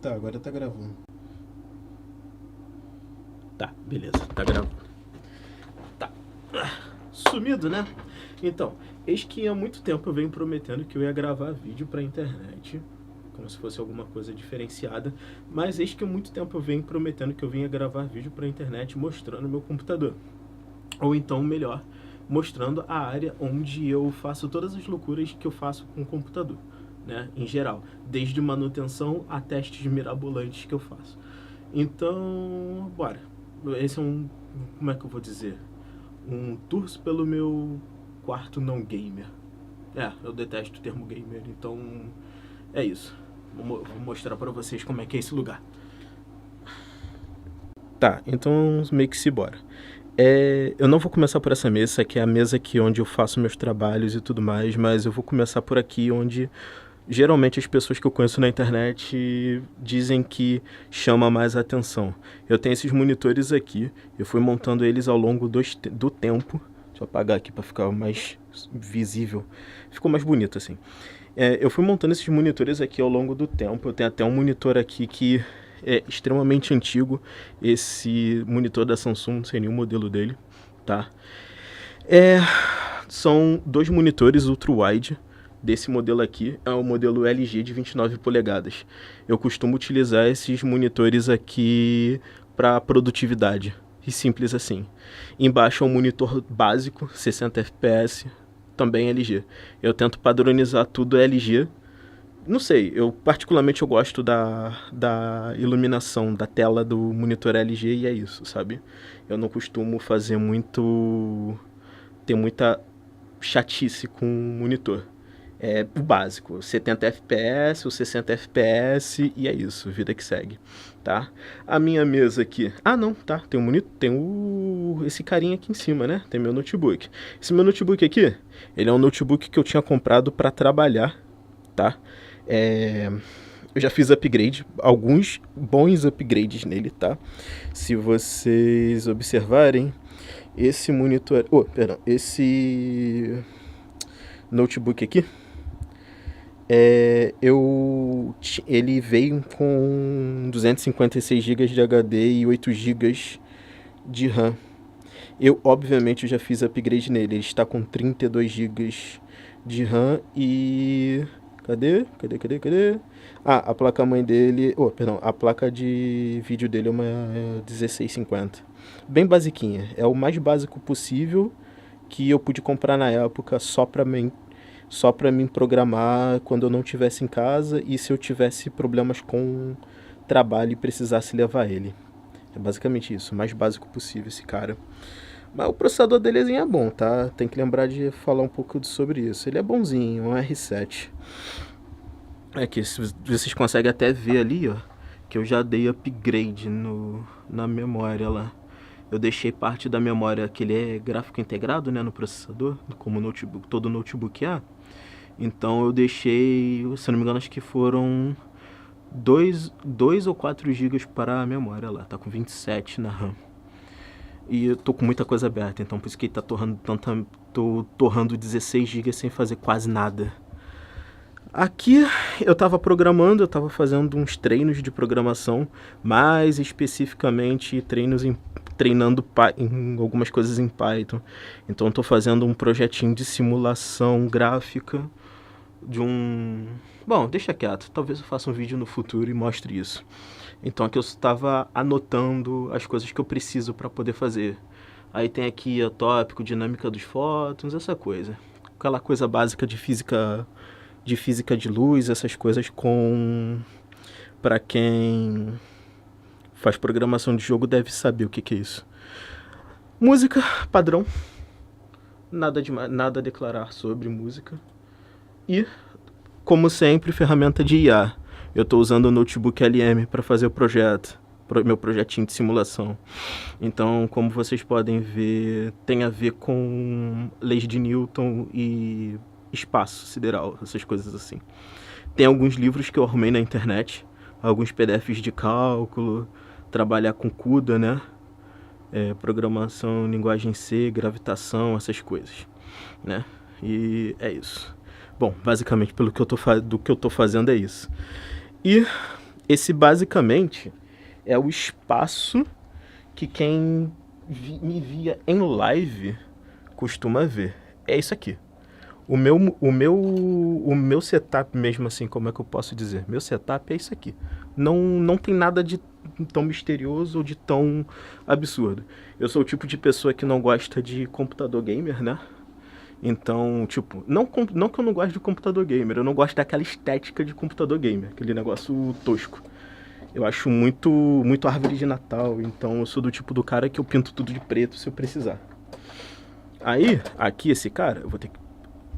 Tá, agora tá gravando. Tá, beleza, tá gravando. Tá. Sumido, né? Então, eis que há muito tempo eu venho prometendo que eu ia gravar vídeo pra internet, como se fosse alguma coisa diferenciada, mas eis que há muito tempo eu venho prometendo que eu vinha gravar vídeo pra internet mostrando meu computador. Ou então, melhor, mostrando a área onde eu faço todas as loucuras que eu faço com o computador, né? Em geral, desde manutenção a testes mirabolantes que eu faço. Então, bora. Esse é um, como é que eu vou dizer? Um tour pelo meu quarto não gamer. Eu detesto o termo gamer, então é isso. Vou mostrar pra vocês como é que é esse lugar. Tá, então meio que se bora. Eu não vou começar por essa mesa, que é a mesa aqui onde eu faço meus trabalhos e tudo mais, mas eu vou começar por aqui onde geralmente as pessoas que eu conheço na internet dizem que chama mais a atenção. Eu tenho esses monitores aqui, eu fui montando eles ao longo do tempo. Deixa eu apagar aqui para ficar mais visível. Ficou mais bonito assim. Eu fui montando esses monitores aqui ao longo do tempo. Eu tenho até um monitor aqui que é extremamente antigo. Esse monitor da Samsung, não sei nem o modelo dele, tá? São dois monitores ultra-wide desse modelo aqui, é o modelo LG de 29 polegadas. Eu costumo utilizar esses monitores aqui para produtividade, e simples assim. Embaixo é um monitor básico, 60 fps, também LG. Eu tento padronizar tudo LG. Não sei, eu particularmente eu gosto da iluminação da tela do monitor LG e é isso, sabe? Eu não costumo fazer ter muita chatice com o monitor. É o básico, 70 fps, ou 60 fps e é isso, vida que segue, tá? A minha mesa aqui, não, tá, tem um monitor, esse carinha aqui em cima, né? Tem meu notebook. Esse meu notebook aqui, ele é um notebook que eu tinha comprado para trabalhar, tá? Eu já fiz upgrade, alguns bons upgrades nele, tá? Se vocês observarem, esse monitor, esse notebook aqui, ele veio com 256 GB de HD e 8 GB de RAM. Eu, obviamente, já fiz upgrade nele. Ele está com 32 GB de RAM e... Cadê? A placa-mãe dele... a placa de vídeo dele é uma 1650. Bem basiquinha. É o mais básico possível que eu pude comprar na época só para mim programar quando eu não estivesse em casa e se eu tivesse problemas com trabalho e precisasse levar ele. É basicamente isso, o mais básico possível esse cara. Mas o processador dele é bom, tá? Tem que lembrar de falar um pouco sobre isso. Ele é bonzinho, um R7. Aqui, vocês conseguem até ver ali, ó, que eu já dei upgrade na memória lá. Eu deixei parte da memória, que ele é gráfico integrado, né, no processador, como notebook, todo notebook é. Então eu deixei, se não me engano, acho que foram 2 ou 4 GB para a memória lá, tá com 27 na RAM. E eu tô com muita coisa aberta, então por isso que ele tá tô torrando 16 GB sem fazer quase nada. Aqui eu tava programando, eu tava fazendo uns treinos de programação, mais especificamente treinando em algumas coisas em Python. Então eu tô fazendo um projetinho de simulação gráfica de um... Bom, deixa quieto, talvez eu faça um vídeo no futuro e mostre isso. Então aqui eu estava anotando as coisas que eu preciso para poder fazer. Aí tem aqui o tópico, dinâmica dos fótons, essa coisa. Aquela coisa básica de física de luz, essas coisas para quem faz programação de jogo deve saber o que é isso. Música, padrão. Nada a declarar sobre música. E, como sempre, ferramenta de IA. Eu estou usando o notebook LM para fazer o meu projetinho de simulação. Então, como vocês podem ver, tem a ver com leis de Newton e espaço sideral, essas coisas assim. Tem alguns livros que eu arrumei na internet, alguns PDFs de cálculo, trabalhar com CUDA, né? Programação, linguagem C, gravitação, essas coisas, né? E é isso. Bom, basicamente do que eu tô fazendo é isso. E esse basicamente é o espaço que quem me via em live costuma ver. É isso aqui. O meu setup mesmo assim, como é que eu posso dizer? Meu setup é isso aqui. Não tem nada de tão misterioso ou de tão absurdo. Eu sou o tipo de pessoa que não gosta de computador gamer, né? Então, tipo, não que eu não goste de computador gamer, eu não gosto daquela estética de computador gamer, aquele negócio tosco. Eu acho muito árvore de Natal, então eu sou do tipo do cara que eu pinto tudo de preto se eu precisar. Aí, aqui esse cara, eu vou ter que...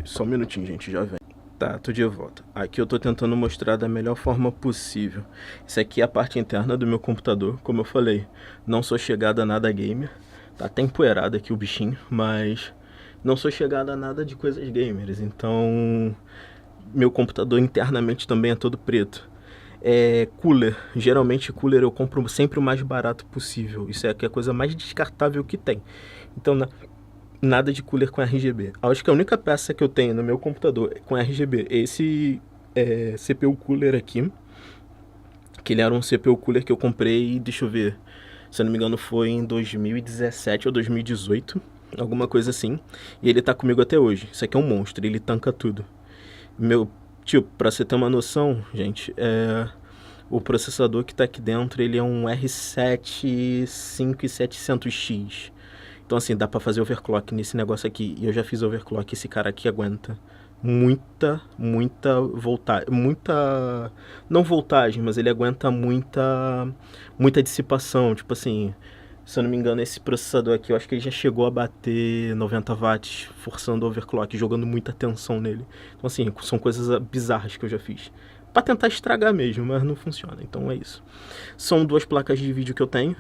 Só um minutinho, gente, já vem. Tá, tô de volta. Aqui eu tô tentando mostrar da melhor forma possível. Isso aqui é a parte interna do meu computador, como eu falei. Não sou chegado a nada gamer. Tá até empoeirado aqui o bichinho, mas... Não sou chegado a nada de coisas gamers, então... Meu computador internamente também é todo preto. Cooler. Geralmente cooler eu compro sempre o mais barato possível. Isso é a coisa mais descartável que tem. Então, nada de cooler com RGB. Acho que a única peça que eu tenho no meu computador com RGB é esse CPU cooler aqui. Que ele era um CPU cooler que eu comprei, deixa eu ver, se eu não me engano foi em 2017 ou 2018, alguma coisa assim. E ele tá comigo até hoje. Isso aqui é um monstro, ele tanca tudo. Meu, tipo, pra você ter uma noção, gente, o processador que tá aqui dentro, ele é um R7 5700X. Então assim, dá pra fazer overclock nesse negócio aqui. E eu já fiz overclock, esse cara aqui aguenta muita voltagem, não voltagem, mas ele aguenta muita dissipação, tipo assim, se eu não me engano esse processador aqui, eu acho que ele já chegou a bater 90 watts, forçando overclock, jogando muita tensão nele. Então assim, são coisas bizarras que eu já fiz, pra tentar estragar mesmo, mas não funciona, então é isso. São duas placas de vídeo que eu tenho.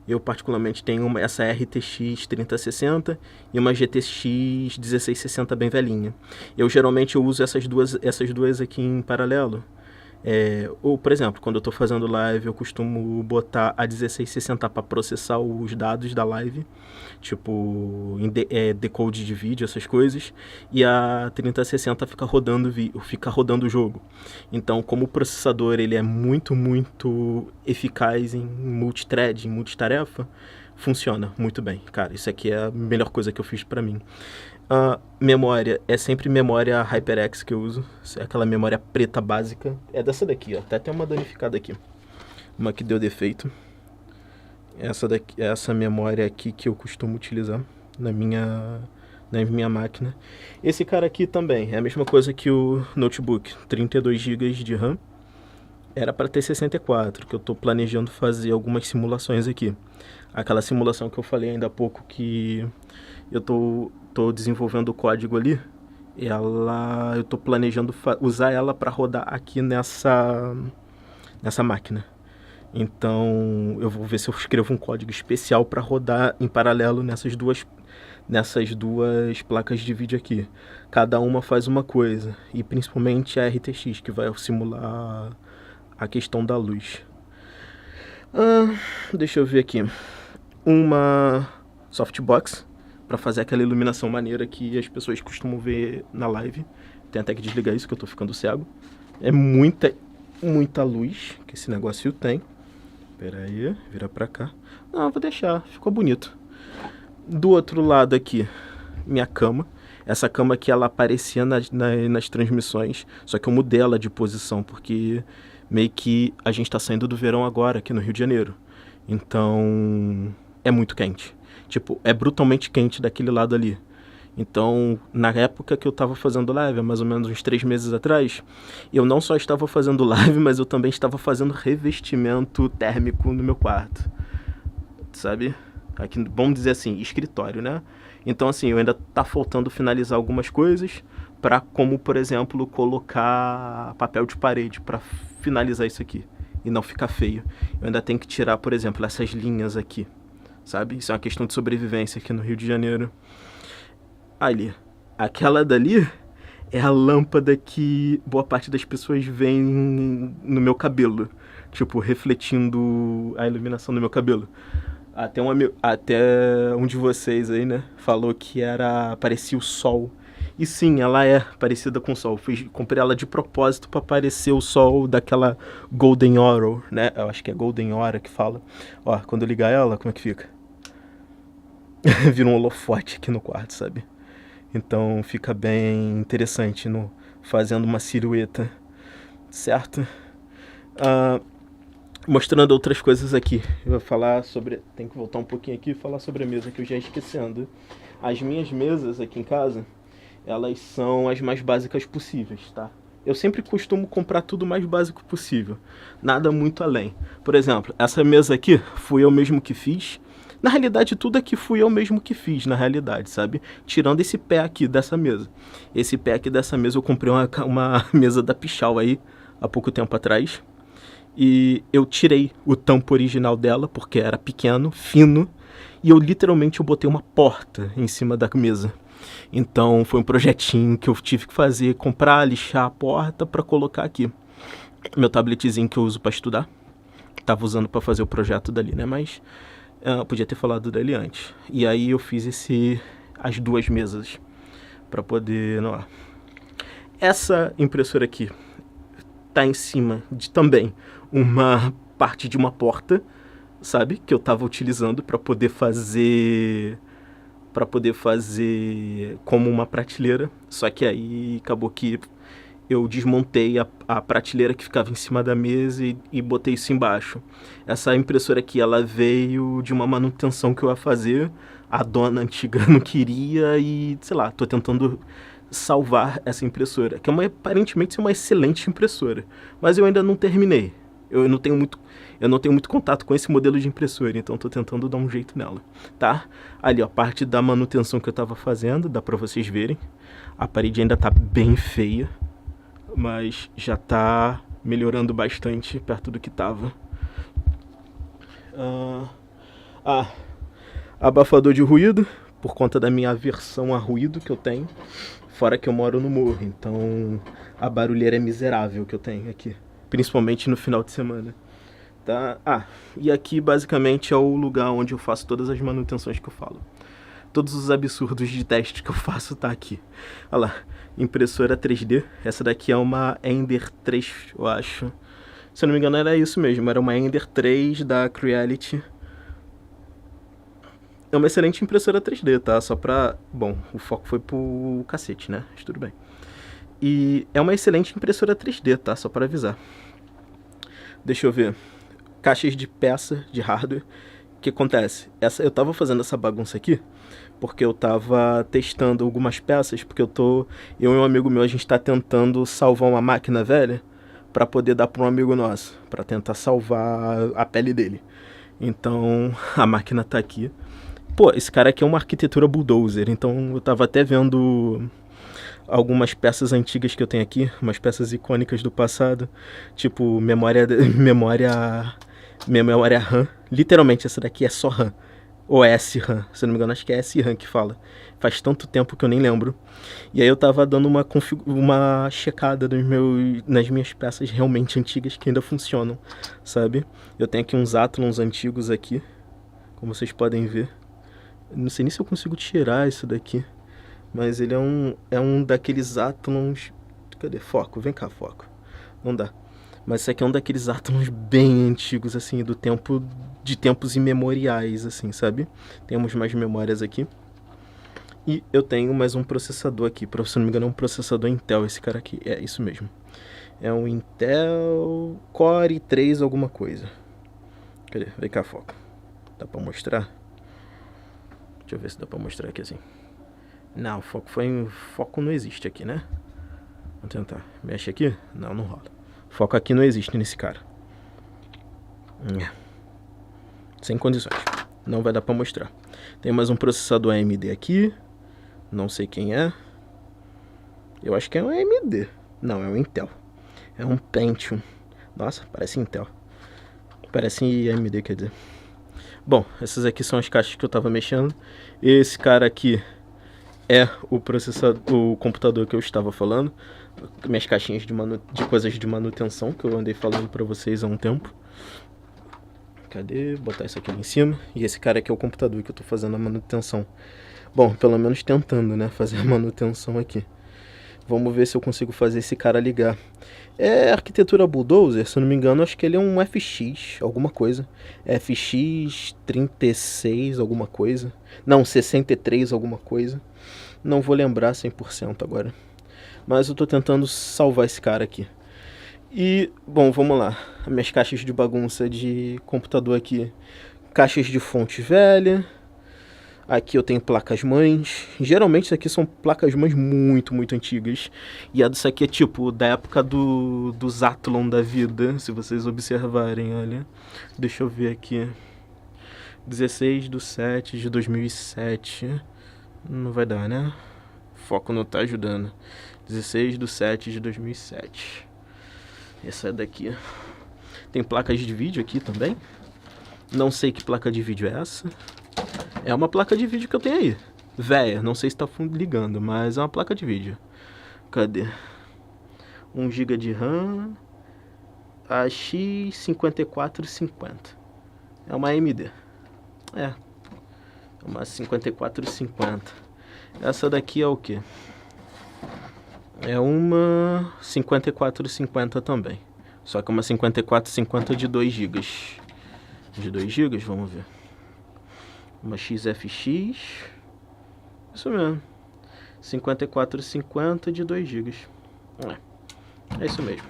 Eu particularmente tenho essa RTX 3060 e uma GTX 1660 bem velhinha. Eu geralmente uso essas duas aqui em paralelo. Ou, por exemplo, quando eu estou fazendo live, eu costumo botar a 1660 para processar os dados da live, tipo decode de vídeo, essas coisas, e a 3060 fica rodando o jogo. Então, como o processador ele é muito eficaz em multithread, em multitarefa, funciona muito bem. Cara, isso aqui é a melhor coisa que eu fiz para mim. Memória, é sempre memória HyperX que eu uso. É aquela memória preta básica. É dessa daqui, ó. Até tem uma danificada aqui. Uma que deu defeito. Essa memória aqui que eu costumo utilizar na minha máquina. Esse cara aqui também é a mesma coisa que o notebook. 32 GB de RAM. Era para ter 64, que eu estou planejando fazer algumas simulações aqui. Aquela simulação que eu falei ainda há pouco que eu tô desenvolvendo o código ali, eu tô planejando usar ela para rodar aqui nessa máquina. Então eu vou ver se eu escrevo um código especial para rodar em paralelo nessas duas placas de vídeo aqui. Cada uma faz uma coisa, e principalmente a RTX, que vai simular a questão da luz. Deixa eu ver aqui. Uma softbox para fazer aquela iluminação maneira que as pessoas costumam ver na live. Tem até que desligar isso que eu tô ficando cego. É muita luz que esse negócio tem. Pera aí, vira pra cá. Não, vou deixar, ficou bonito. Do outro lado aqui, minha cama. Essa cama aqui, ela aparecia nas transmissões, só que eu mudei ela de posição, porque meio que a gente tá saindo do verão agora, aqui no Rio de Janeiro. Então, é muito quente. Tipo, é brutalmente quente daquele lado ali. Então, na época que eu tava fazendo live, há mais ou menos uns 3 meses atrás, eu não só estava fazendo live, mas eu também estava fazendo revestimento térmico no meu quarto. Sabe? Aqui, vamos dizer assim, escritório, né? Então, assim, eu ainda tá faltando finalizar algumas coisas, como, por exemplo, colocar papel de parede para finalizar isso aqui e não ficar feio. Eu ainda tenho que tirar, por exemplo, essas linhas aqui, sabe? Isso é uma questão de sobrevivência aqui no Rio de Janeiro. Ali, aquela dali é a lâmpada que boa parte das pessoas vêem no meu cabelo, tipo, refletindo a iluminação do meu cabelo. Até um de vocês aí, né, falou que parecia o sol. E sim, ela é parecida com o Sol. Comprei ela de propósito para parecer o Sol daquela Golden Hour, né? Eu acho que é Golden Hora que fala. Ó, quando eu ligar ela, como é que fica? Vira um holofote aqui no quarto, sabe? Então fica bem interessante fazendo uma silhueta, certo? Mostrando outras coisas aqui. Eu vou falar sobre... Tem que voltar um pouquinho aqui e falar sobre a mesa que eu já esquecendo. As minhas mesas aqui em casa, elas são as mais básicas possíveis, tá? Eu sempre costumo comprar tudo o mais básico possível. Nada muito além. Por exemplo, essa mesa aqui fui eu mesmo que fiz. Na realidade, tudo aqui fui eu mesmo que fiz, na realidade, sabe? Tirando esse pé aqui dessa mesa. Esse pé aqui dessa mesa eu comprei uma mesa da Pichau aí, há pouco tempo atrás. E eu tirei o tampo original dela, porque era pequeno, fino. E eu literalmente botei uma porta em cima da mesa. Então foi um projetinho que eu tive que fazer, comprar, lixar a porta para colocar aqui. Meu tabletzinho que eu uso para estudar. Tava usando para fazer o projeto dali, né? Mas eu podia ter falado dali antes. E aí eu fiz as duas mesas para poder... Não, essa impressora aqui tá em cima de também uma parte de uma porta, sabe? Que eu tava utilizando para poder fazer como uma prateleira. Só que aí acabou que eu desmontei a prateleira que ficava em cima da mesa e botei isso embaixo. Essa impressora aqui, ela veio de uma manutenção que eu ia fazer. A dona antiga não queria e, sei lá, tô tentando salvar essa impressora, que aparentemente é uma excelente impressora, mas eu ainda não terminei. Eu não tenho muito contato com esse modelo de impressora, então tô tentando dar um jeito nela, tá? Ali, ó, parte da manutenção que eu tava fazendo, dá pra vocês verem. A parede ainda tá bem feia, mas já tá melhorando bastante perto do que tava. Abafador de ruído, por conta da minha aversão a ruído que eu tenho. Fora que eu moro no morro, então a barulheira é miserável que eu tenho aqui. Principalmente no final de semana. Tá? E aqui basicamente é o lugar onde eu faço todas as manutenções que eu falo. Todos os absurdos de teste que eu faço tá aqui. Olha lá, impressora 3D. Essa daqui é uma Ender 3, eu acho. Se eu não me engano era isso mesmo, era uma Ender 3 da Creality. É uma excelente impressora 3D, tá? Só pra... Bom, o foco foi pro cacete, né? Mas tudo bem. E é uma excelente impressora 3D, tá? Só pra avisar. Deixa eu ver. Caixas de peça, de hardware. O que acontece? Eu tava fazendo essa bagunça aqui porque eu tava testando algumas peças, porque eu e um amigo meu, a gente tá tentando salvar uma máquina velha pra poder dar pra um amigo nosso, pra tentar salvar a pele dele. Então, a máquina tá aqui. Pô, esse cara aqui é uma arquitetura bulldozer, então eu tava até vendo algumas peças antigas que eu tenho aqui, umas peças icônicas do passado, tipo memória RAM. Literalmente essa daqui é só RAM, ou é S-RAM, se não me engano acho que é S-RAM que fala. Faz tanto tempo que eu nem lembro. E aí eu tava dando uma checada nas minhas peças realmente antigas que ainda funcionam, sabe? Eu tenho aqui uns Athlons antigos aqui, como vocês podem ver. Não sei nem se eu consigo tirar isso daqui. Mas ele é um daqueles Athlons... Cadê? Foco, vem cá, foco. Não dá. Mas esse aqui é um daqueles Athlons bem antigos, assim, de tempos imemoriais, assim, sabe? Temos mais memórias aqui. E eu tenho mais um processador aqui. Se não me engano é um processador Intel esse cara aqui. É isso mesmo. É um Intel Core i3 alguma coisa. Cadê? Vem cá, foco. Dá pra mostrar? Deixa eu ver se dá pra mostrar aqui assim. Não, foco não existe aqui, né? Vamos tentar. Mexe aqui? Não, não rola. Foco aqui não existe nesse cara. Sem condições. Não vai dar pra mostrar. Tem mais um processador AMD aqui. Não sei quem é. Eu acho que é um AMD. Não, é um Intel. É um Pentium. Nossa, parece Intel. Parece AMD, quer dizer. Bom, essas aqui são as caixas que eu tava mexendo. Esse cara aqui é o computador que eu estava falando. Minhas caixinhas de coisas de manutenção que eu andei falando pra vocês há um tempo. Cadê? Botar isso aqui em cima. E esse cara aqui é o computador que eu tô fazendo a manutenção. Bom, pelo menos tentando, né? Fazer a manutenção aqui. Vamos ver se eu consigo fazer esse cara ligar. É arquitetura Bulldozer, se eu não me engano, acho que ele é um FX, alguma coisa. FX 36, alguma coisa. Não, 63, alguma coisa. Não vou lembrar 100% agora. Mas eu tô tentando salvar esse cara aqui. E, bom, vamos lá. Minhas caixas de bagunça de computador aqui. Caixas de fonte velha. Aqui eu tenho placas mães. Geralmente isso aqui são placas mães muito, muito antigas. E a disso aqui é tipo da época dos Athlon da vida. Se vocês observarem, olha. Deixa eu ver aqui. 16/7/2007. Não vai dar, né? O foco não tá ajudando. 16/7/2007. Essa é daqui. Tem placas de vídeo aqui também. Não sei que placa de vídeo é essa. É uma placa de vídeo que eu tenho aí. Véia, não sei se tá ligando, mas é uma placa de vídeo. Cadê? 1 GB de RAM. AX5450. É uma AMD. É uma 5450. Essa daqui é o que? É uma 5450 também. Só que é uma 5450 de 2 GB. De 2 GB, vamos ver. Uma XFX. Isso mesmo. 5450 de 2 GB. É isso mesmo.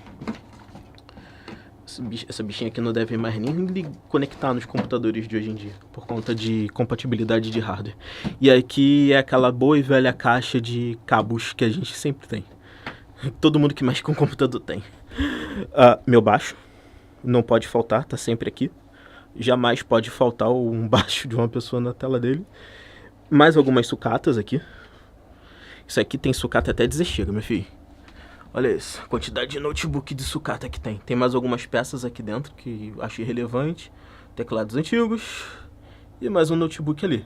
Essa bichinha aqui não deve mais nem conectar nos computadores de hoje em dia, por conta de compatibilidade de hardware. E aqui é aquela boa e velha caixa de cabos que a gente sempre tem. Todo mundo que mexe com computador tem. Meu baixo. Não pode faltar, tá sempre aqui. Jamais pode faltar um baixo de uma pessoa na tela dele. Mais algumas sucatas aqui. Isso aqui tem sucata até dizer chega, meu filho. Olha isso, quantidade de notebook de sucata que tem. Tem mais algumas peças aqui dentro que eu acho irrelevante. Teclados antigos. E mais um notebook ali.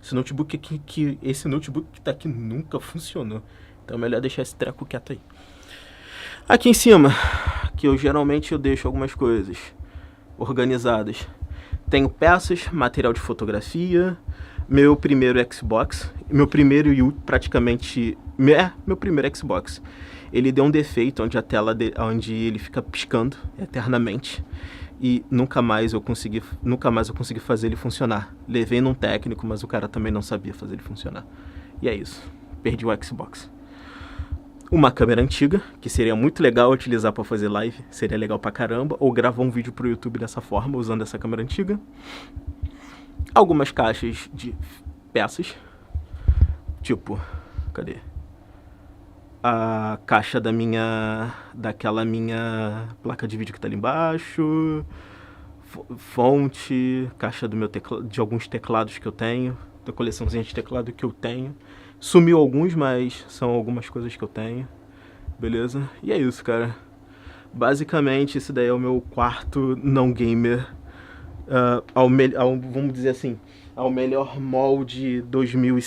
Esse notebook aqui, esse notebook que tá aqui nunca funcionou. Então é melhor deixar esse treco quieto aí. Aqui em cima, que eu geralmente deixo algumas coisas organizadas. Tenho peças, material de fotografia, meu primeiro Xbox, meu primeiro e praticamente meu primeiro Xbox. Ele deu um defeito onde a tela onde ele fica piscando eternamente e nunca mais eu consegui fazer ele funcionar. Levei num técnico, mas o cara também não sabia fazer ele funcionar. E é isso. Perdi o Xbox. Uma câmera antiga, que seria muito legal utilizar para fazer live, seria legal pra caramba, ou gravar um vídeo pro YouTube dessa forma, usando essa câmera antiga. Algumas caixas de peças, tipo, cadê? A caixa daquela minha placa de vídeo que tá ali embaixo, fonte, caixa de alguns teclados que eu tenho, da coleçãozinha de teclado que eu tenho. Sumiu alguns, mas são algumas coisas que eu tenho. Beleza? E é isso, cara. Basicamente, esse daí é o meu quarto não gamer. Vamos dizer assim, ao melhor molde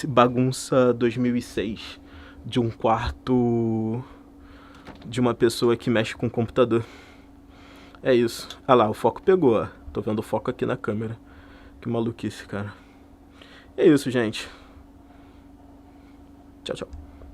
bagunça 2006. De um quarto de uma pessoa que mexe com computador. É isso. Ah lá, o foco pegou, ó. Tô vendo o foco aqui na câmera. Que maluquice, cara. É isso, gente. Tchau, tchau.